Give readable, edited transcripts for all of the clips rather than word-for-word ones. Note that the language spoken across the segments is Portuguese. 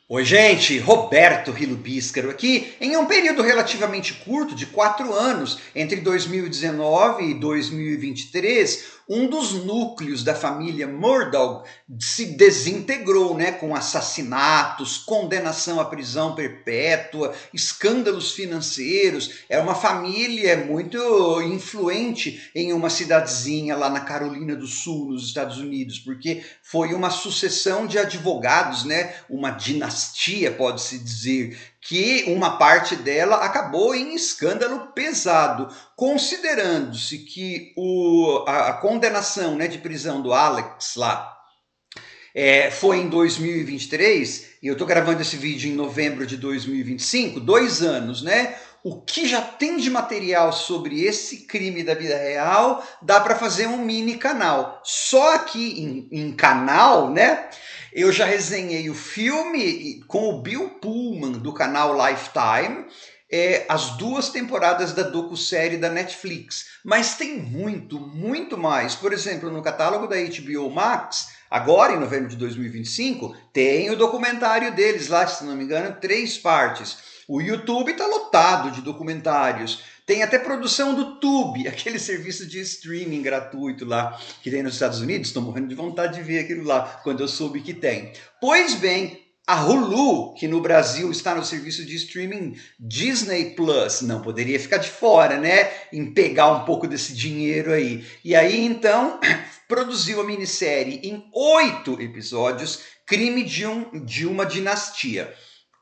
Oi, gente, Roberto Rilo Bíscaro aqui. Em um período relativamente curto, de 4 anos, entre 2019 e 2023, um dos núcleos da família Murdaugh se desintegrou, né, com assassinatos, condenação à prisão perpétua, escândalos financeiros. Era uma família muito influente em uma cidadezinha lá na Carolina do Sul, nos Estados Unidos, porque foi uma sucessão de advogados, né, uma dinastia, pode-se dizer, que uma parte dela acabou em escândalo pesado, considerando-se que a condenação, né, de prisão do Alex lá foi em 2023, e eu estou gravando esse vídeo em novembro de 2025, 2 anos, né? O que já tem de material sobre esse crime da vida real, dá para fazer um mini canal. Só aqui em canal, né? Eu já resenhei o filme com o Bill Pullman, do canal Lifetime, as 2 temporadas da docu-série da Netflix. Mas tem muito mais. Por exemplo, no catálogo da HBO Max, agora em novembro de 2025, tem o documentário deles lá, se não me engano, 3 partes. O YouTube está lotado de documentários. Tem até produção do Tubi, aquele serviço de streaming gratuito lá que tem nos Estados Unidos. Estou morrendo de vontade de ver aquilo lá quando eu soube que tem. Pois bem, a Hulu, que no Brasil está no serviço de streaming Disney Plus, não poderia ficar de fora, né? Em pegar um pouco desse dinheiro aí. E aí, então, produziu a minissérie em 8 episódios, Crime de uma Dinastia,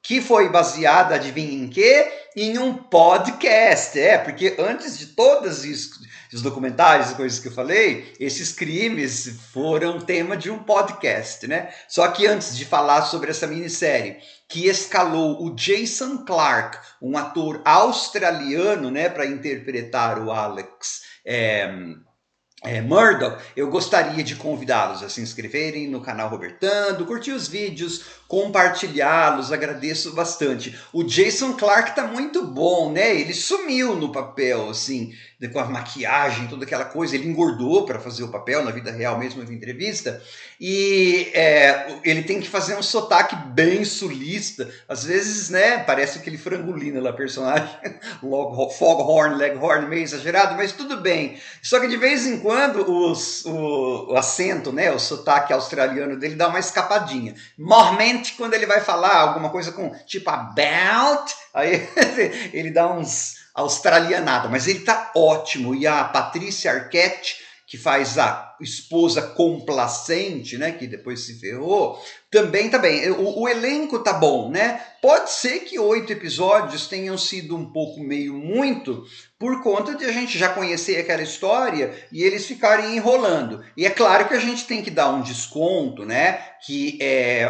que foi baseada, adivinha em quê? Em um podcast. Porque antes de todos os documentários e coisas que eu falei, esses crimes foram tema de um podcast, né? Só que antes de falar sobre essa minissérie, que escalou o Jason Clarke, um ator australiano, né, para interpretar o Alex Murdaugh, eu gostaria de convidá-los a se inscreverem no canal Robertando, curtir os vídeos, compartilhá-los, agradeço bastante. O Jason Clarke tá muito bom, né? Ele sumiu no papel, assim, com a maquiagem, toda aquela coisa. Ele engordou para fazer o papel, na vida real mesmo, em entrevista. E ele tem que fazer um sotaque bem sulista. Às vezes, né, parece aquele frangolino lá, personagem. Foghorn, Leghorn, meio exagerado, mas tudo bem. Só que de vez em quando o acento, né, o sotaque australiano dele dá uma escapadinha. Normalmente quando ele vai falar alguma coisa com tipo about, aí ele dá uns australianada, mas ele tá ótimo. E a Patrícia Arquette, que faz a esposa complacente, né, que depois se ferrou, também tá bem. O elenco tá bom, né? Pode ser que 8 episódios tenham sido um pouco meio muito, por conta de a gente já conhecer aquela história e eles ficarem enrolando. E é claro que a gente tem que dar um desconto, né? Que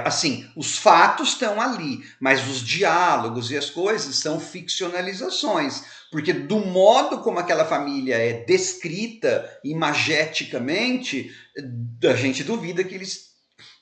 assim, os fatos estão ali, mas os diálogos e as coisas são ficcionalizações. Porque do modo como aquela família é descrita imageticamente, a gente duvida que eles,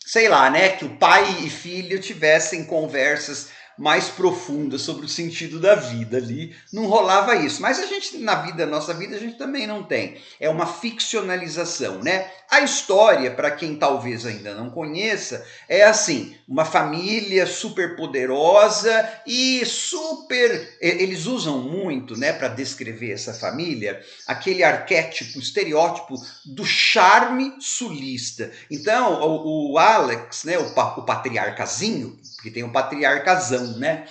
sei lá, né, que o pai e filho tivessem conversas mais profundas sobre o sentido da vida ali. Não rolava isso. Mas a gente, nossa vida, a gente também não tem. É uma ficcionalização, né? A história, para quem talvez ainda não conheça, é assim, uma família super poderosa e super... Eles usam muito, né, para descrever essa família, aquele arquétipo, estereótipo do charme sulista. Então, o Alex, né, o patriarcazinho, porque tem um patriarcazão, né?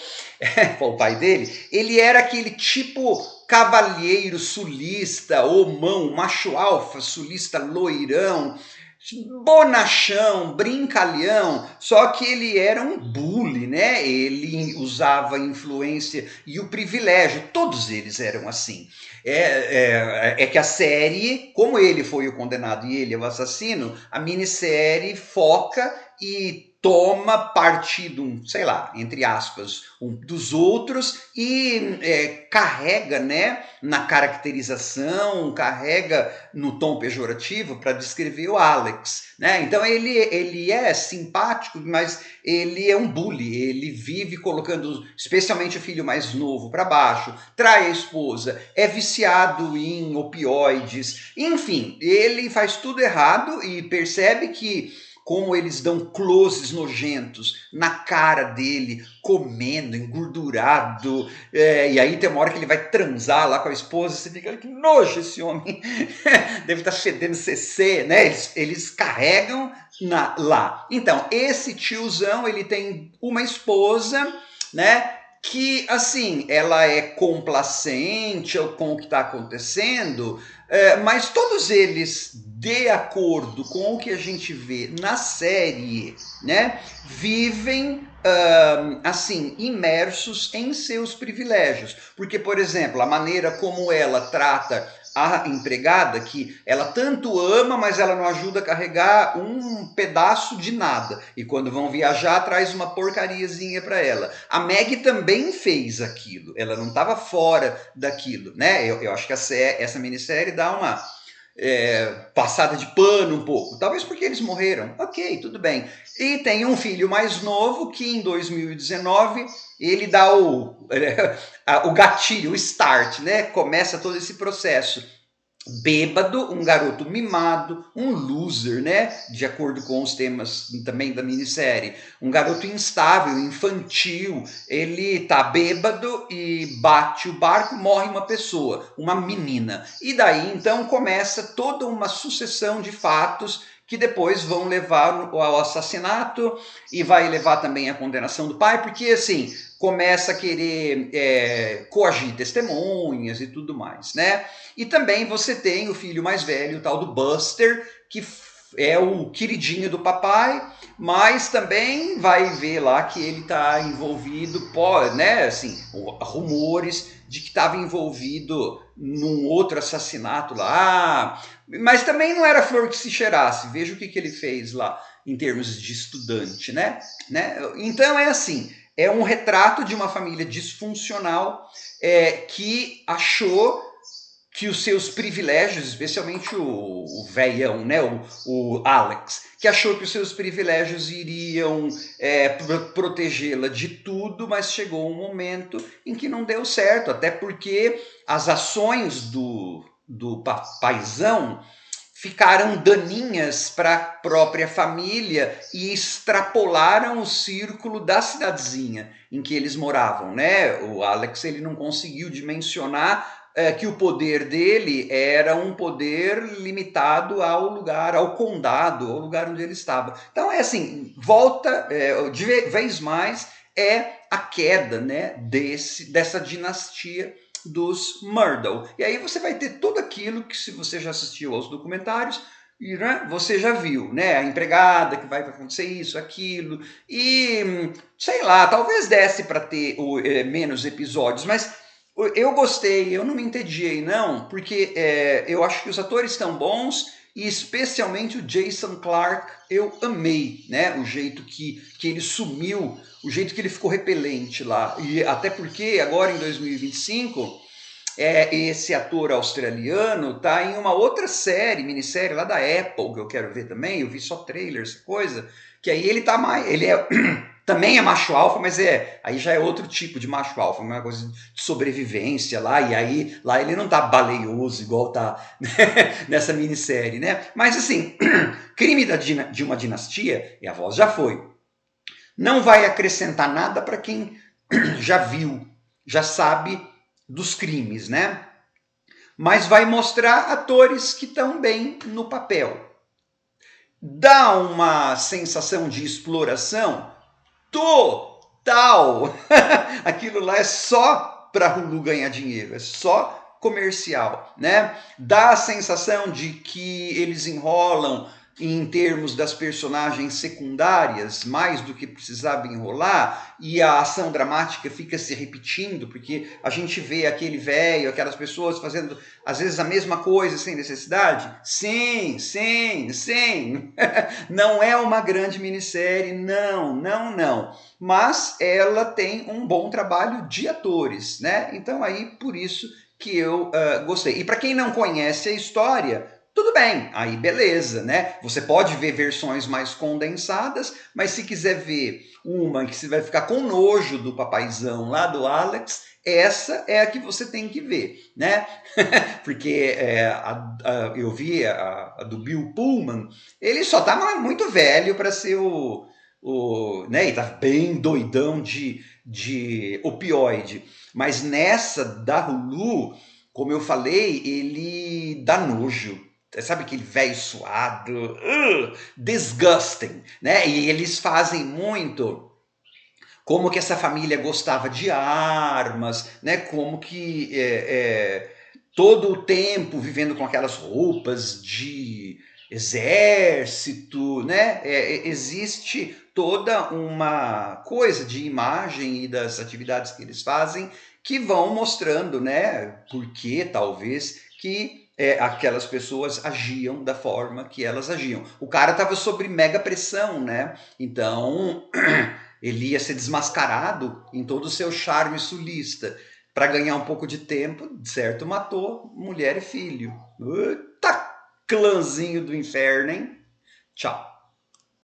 O pai dele, ele era aquele tipo cavalheiro sulista, homão, macho alfa, sulista loirão, bonachão, brincalhão, só que ele era um bully, né? Ele usava influência e o privilégio, todos eles eram assim. É que a série, como ele foi o condenado e ele é o assassino, a minissérie foca e toma partido, sei lá, entre aspas, dos outros e carrega, né, na caracterização, carrega no tom pejorativo para descrever o Alex, né? Então ele é simpático, mas ele é um bully, ele vive colocando especialmente o filho mais novo para baixo, trai a esposa, é viciado em opioides, enfim, ele faz tudo errado e percebe que como eles dão closes nojentos na cara dele, comendo, engordurado, e aí tem uma hora que ele vai transar lá com a esposa, você fica, que nojo esse homem, deve estar fedendo CC, né? Eles carregam lá. Então, esse tiozão, ele tem uma esposa, né? Que, assim, ela é complacente com o que está acontecendo, mas todos eles, de acordo com o que a gente vê na série, né, vivem assim, imersos em seus privilégios. Porque, por exemplo, a maneira como ela trata a empregada, que ela tanto ama, mas ela não ajuda a carregar um pedaço de nada. E quando vão viajar, traz uma porcariazinha para ela. A Meg também fez aquilo. Ela não estava fora daquilo, né? Eu acho que essa minissérie dá uma passada de pano um pouco. Talvez porque eles morreram. Ok, tudo bem. E tem um filho mais novo que em 2019 ele dá o gatilho, o start, né? Começa todo esse processo. Bêbado, um garoto mimado, um loser, né? De acordo com os temas também da minissérie. Um garoto instável, infantil, ele tá bêbado e bate o barco, morre uma pessoa, uma menina. E daí então começa toda uma sucessão de fatos que depois vão levar ao assassinato e vai levar também à condenação do pai, porque assim, começa a querer coagir testemunhas e tudo mais, né? E também você tem o filho mais velho, o tal do Buster, que é o queridinho do papai, mas também vai ver lá que ele está envolvido, né, assim, rumores de que estava envolvido num outro assassinato lá, mas também não era flor que se cheirasse. Veja o que ele fez lá em termos de estudante, né? Então é assim, é um retrato de uma família disfuncional que achou que os seus privilégios, especialmente o velhão, né, o Alex, que achou que os seus privilégios iriam protegê-la de tudo, mas chegou um momento em que não deu certo, até porque as ações do paizão ficaram daninhas para a própria família e extrapolaram o círculo da cidadezinha em que eles moravam, né? O Alex, ele não conseguiu dimensionar que o poder dele era um poder limitado ao lugar, ao condado, ao lugar onde ele estava. Então é assim, volta de vez mais a queda, né, dessa dinastia dos Myrtle. E aí você vai ter tudo aquilo que, se você já assistiu aos documentários, né, você já viu, né? A empregada que vai acontecer isso, aquilo, e sei lá, talvez desse para ter menos episódios, mas eu gostei, eu não me entediei não, porque eu acho que os atores estão bons e especialmente o Jason Clarke eu amei, né? O jeito que ele sumiu, o jeito que ele ficou repelente lá, e até porque agora em 2025 esse ator australiano está em uma outra série, minissérie lá da Apple, que eu quero ver também, eu vi só trailers, coisa, que aí ele tá mais, ele também é macho alfa, mas aí já é outro tipo de macho alfa, uma coisa de sobrevivência lá, e aí lá ele não tá baleioso igual tá nessa minissérie, né? Mas assim, Crime de uma Dinastia, e a voz já foi, não vai acrescentar nada para quem já viu, já sabe dos crimes, né? Mas vai mostrar atores que estão bem no papel. Dá uma sensação de exploração total. Aquilo lá é só para Hulu ganhar dinheiro, é só comercial, né? Dá a sensação de que eles enrolam em termos das personagens secundárias, mais do que precisava enrolar, e a ação dramática fica se repetindo, porque a gente vê aquele velho, aquelas pessoas fazendo, às vezes, a mesma coisa sem necessidade. Sim. Não é uma grande minissérie, não. Mas ela tem um bom trabalho de atores, né? Então aí, por isso que eu gostei. E para quem não conhece a história, tudo bem, aí beleza, né? Você pode ver versões mais condensadas, mas se quiser ver uma que você vai ficar com nojo do papaizão lá do Alex, essa é a que você tem que ver, né? Porque eu vi a do Bill Pullman, ele só tá muito velho para ser né? E tá bem doidão de opioide. Mas nessa da Hulu, como eu falei, ele dá nojo. Sabe aquele velho suado? Disgusting, né? E eles fazem muito como que essa família gostava de armas, né? Como que todo o tempo vivendo com aquelas roupas de exército, né? Existe toda uma coisa de imagem e das atividades que eles fazem que vão mostrando, né? Por que talvez que aquelas pessoas agiam da forma que elas agiam. O cara estava sob mega pressão, né? Então ele ia ser desmascarado em todo o seu charme sulista. Para ganhar um pouco de tempo, certo, matou mulher e filho. Eita, clãzinho do inferno, hein? Tchau.